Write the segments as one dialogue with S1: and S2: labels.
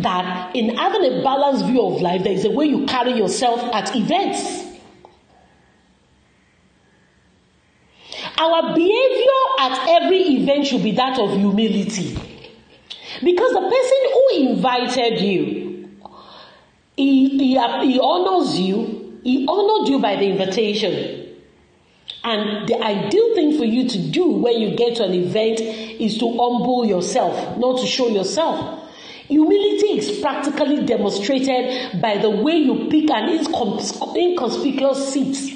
S1: that in having a balanced view of life, there is a way you carry yourself at events. Our behavior at every event should be that of humility. Because the person who invited you, he honors you, he honored you by the invitation. And the ideal thing for you to do when you get to an event is to humble yourself, not to show yourself. Humility is practically demonstrated by the way you pick an inconspicuous seat.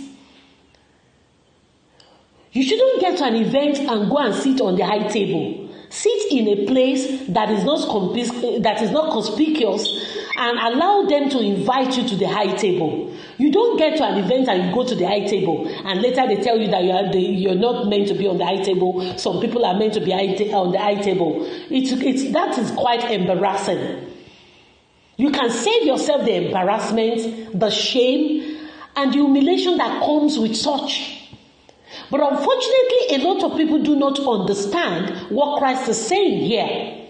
S1: You shouldn't get to an event and go and sit on the high table. Sit in a place that is not conspicuous and allow them to invite you to the high table. You don't get to an event and you go to the high table and later they tell you that you're not meant to be on the high table. Some people are meant to be on the high table. That is quite embarrassing. You can save yourself the embarrassment, the shame, and the humiliation that comes with such. But unfortunately, a lot of people do not understand what Christ is saying here.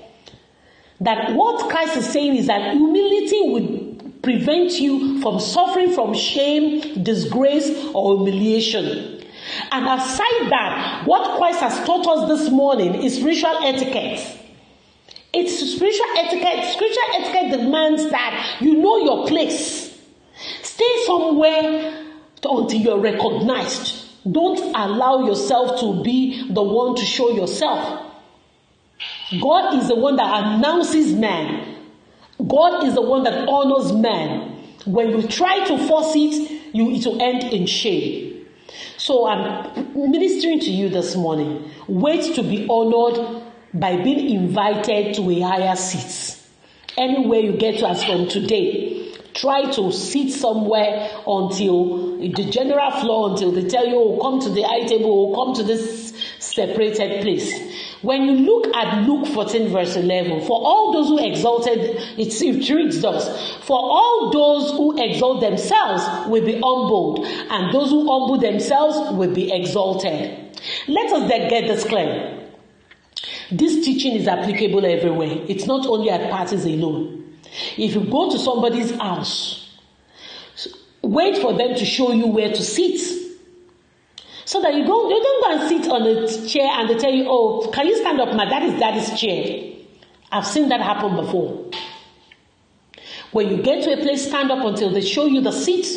S1: That what Christ is saying is that humility would prevent you from suffering from shame, disgrace, or humiliation. And aside that, what Christ has taught us this morning is spiritual etiquette. It's spiritual etiquette. Spiritual etiquette demands that you know your place. Stay somewhere until you're recognized. Don't allow yourself to be the one to show yourself. God is the one that announces man. God is the one that honors man. When you try to force it, it will end in shame. So I'm ministering to you this morning. Wait to be honored by being invited to a higher seat. Anywhere you get to as from today. Try to sit somewhere until the general floor, until they tell you, oh, come to the high table, or come to this separated place. When you look at Luke 14 verse 11, for all those who exalted, it reads thus, for all those who exalt themselves will be humbled, and those who humble themselves will be exalted. Let us then get this clear. This teaching is applicable everywhere. It's not only at parties alone. If you go to somebody's house, wait for them to show you where to sit. So that you don't go and sit on a chair and they tell you, oh, can you stand up, that is daddy's chair. I've seen that happen before. When you get to a place, stand up until they show you the seat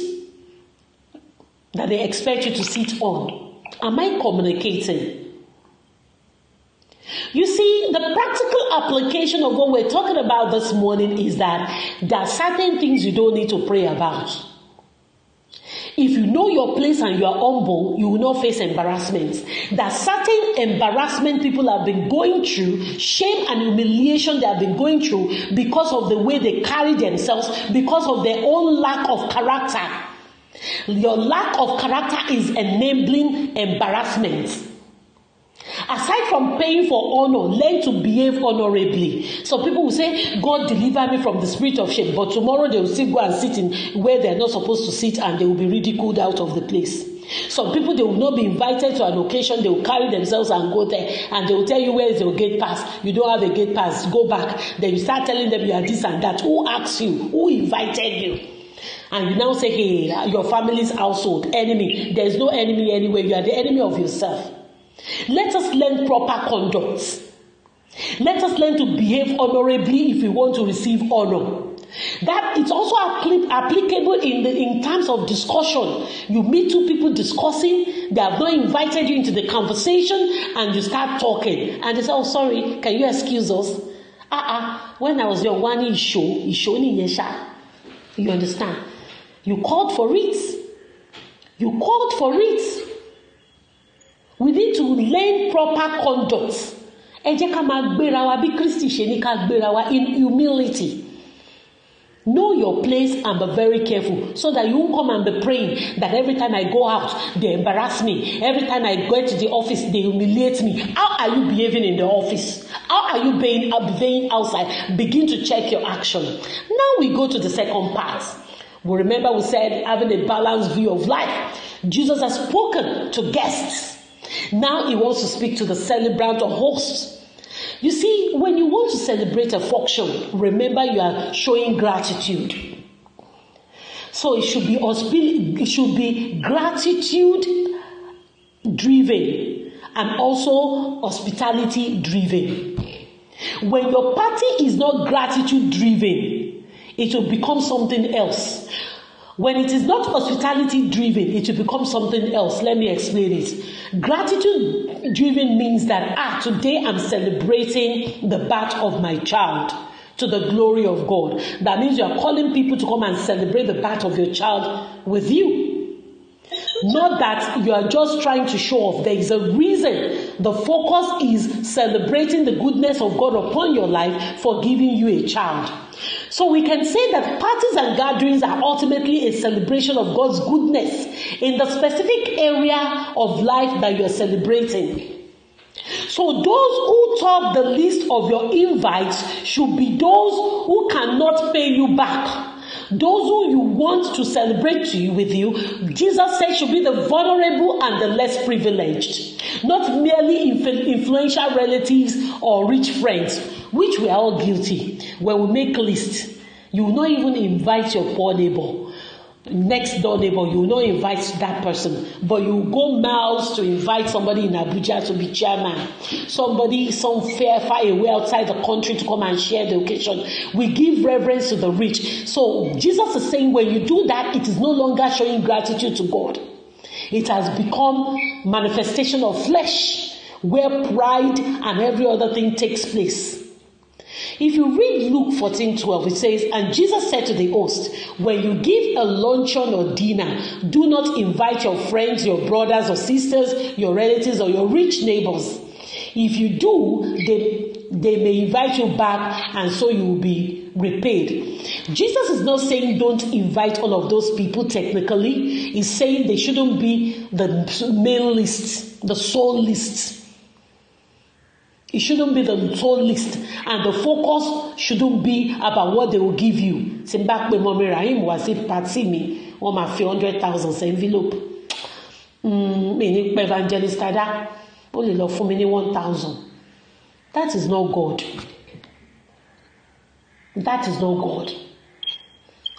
S1: that they expect you to sit on. Am I communicating? You see, the practical application of what we're talking about this morning is that there are certain things you don't need to pray about. If you know your place and you are humble, you will not face embarrassment. There are certain embarrassment people have been going through, shame and humiliation they have been going through because of the way they carry themselves, because of their own lack of character. Your lack of character is enabling embarrassment. Aside from paying for honor, learn to behave honorably. So people will say, God deliver me from the spirit of shame. But tomorrow they will still go and sit in where they're not supposed to sit and they will be ridiculed out of the place. Some people, they will not be invited to an occasion. They will carry themselves and go there. And they will tell you, where is your gate pass? You don't have a gate pass. Go back. Then you start telling them you are this and that. Who asked you? Who invited you? And you now say, hey, your family's household, enemy. There is no enemy anywhere. You are the enemy of yourself. Let us learn proper conduct. Let us learn to behave honorably if we want to receive honor. That it's also applicable in terms of discussion. You meet two people discussing, they have not invited you into the conversation, and you start talking. And they say, oh, sorry, can you excuse us? When I was young, one show ni yesha. You understand? You called for it. You called for it. We need to learn proper conduct. In humility. Know your place and be very careful so that you won't come and be praying that every time I go out, they embarrass me. Every time I go to the office, they humiliate me. How are you behaving in the office? How are you behaving outside? Begin to check your action. Now we go to the second part. We said having a balanced view of life. Jesus has spoken to guests. Now he wants to speak to the celebrant or host. You see, when you want to celebrate a function, remember you are showing gratitude. So it should be gratitude driven and also hospitality driven. When your party is not gratitude driven, it will become something else. When it is not hospitality driven, it will become something else. Let me explain it. Gratitude driven means that today I'm celebrating the birth of my child to the glory of God. That means you are calling people to come and celebrate the birth of your child with you. Not that you are just trying to show off. There is a reason. The focus is celebrating the goodness of God upon your life for giving you a child. So we can say that parties and gatherings are ultimately a celebration of God's goodness in the specific area of life that you are celebrating. So those who top the list of your invites should be those who cannot pay you back. Those who you want to celebrate with you, Jesus said, should be the vulnerable and the less privileged. Not merely influential relatives or rich friends, which we are all guilty. When we make lists, you will not even invite your poor neighbor. Next door neighbor, you will not invite that person, but you will go miles to invite somebody in Abuja to be chairman, somebody some far away outside the country to come and share the occasion. We give reverence to the rich. So Jesus is saying when you do that, it is no longer showing gratitude to God. It has become manifestation of flesh, where pride and every other thing takes place. If you read Luke 14:12, it says, and Jesus said to the host, when you give a luncheon or dinner, do not invite your friends, your brothers or sisters, your relatives or your rich neighbors. If you do, they may invite you back and so you will be repaid. Jesus is not saying don't invite all of those people technically. He's saying they shouldn't be the main list, the sole list. It shouldn't be the sole list, and the focus shouldn't be about what they will give you. Simbakbe Mommy Rahim was a party me on my 100,000 envelope. Evangelist Ada only love for me 1,000. That is not God. That is not God.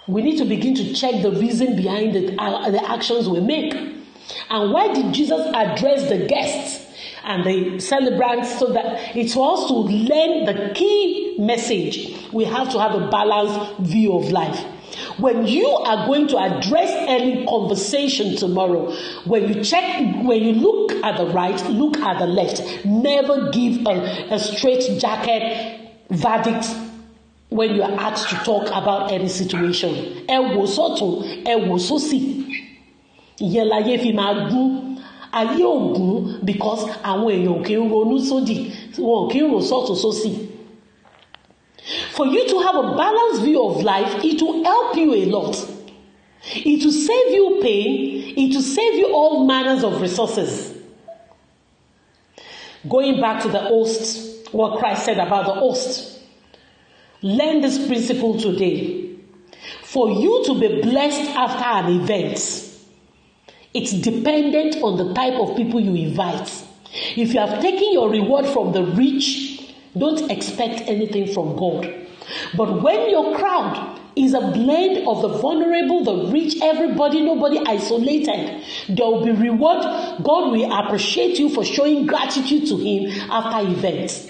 S1: We need to begin to check the reason behind the actions we make. And why did Jesus address the guests and the celebrants? So that it's for us to learn the key message. We have to have a balanced view of life. When you are going to address any conversation tomorrow, when you look at the right, look at the left. Never give a straight jacket verdict when you are asked to talk about any situation. Ayé ògún because àwọn èèyàn kì í ronú sódì, wọn kì í rò sọ́tún sósì. For you to have a balanced view of life, it will help you a lot. It will save you pain. It will save you all manners of resources. Going back to the host, what Christ said about the host. Learn this principle today. For you to be blessed after an event, it's dependent on the type of people you invite. If you have taken your reward from the rich, don't expect anything from God. But when your crowd is a blend of the vulnerable, the rich, everybody, nobody isolated, there will be reward. God will appreciate you for showing gratitude to Him after events.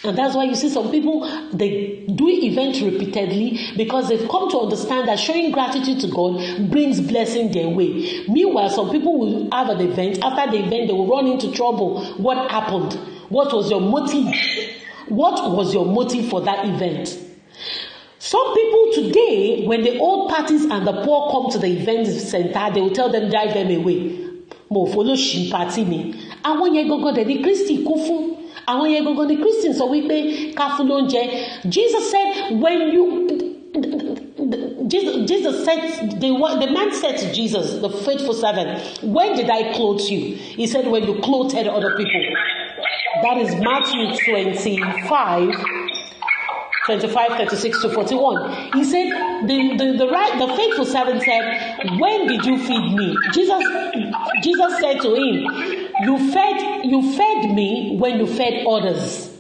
S1: And that's why you see some people, they do events repeatedly because they've come to understand that showing gratitude to God brings blessing their way. Meanwhile, some people will have an event. After the event, they will run into trouble. What happened? What was your motive? What was your motive for that event? Some people today, when the old parties and the poor come to the event center, they will tell them, drive them away. Mo follow she party me. Àwọn yẹn gangan dẹ̀ ní Kristi kú fún. Àwọn yẹn gangan ní Kristi sọ wípé ká fún lóúnjẹ. Jesus said, when you Jesus said, the man said to Jesus, the faithful servant, when did I clothe you? He said, when you clothed other people. That is Matthew 25, 36 to 41. He said, the faithful servant said, when did you feed me? Jesus said to him, you fed me when you fed others.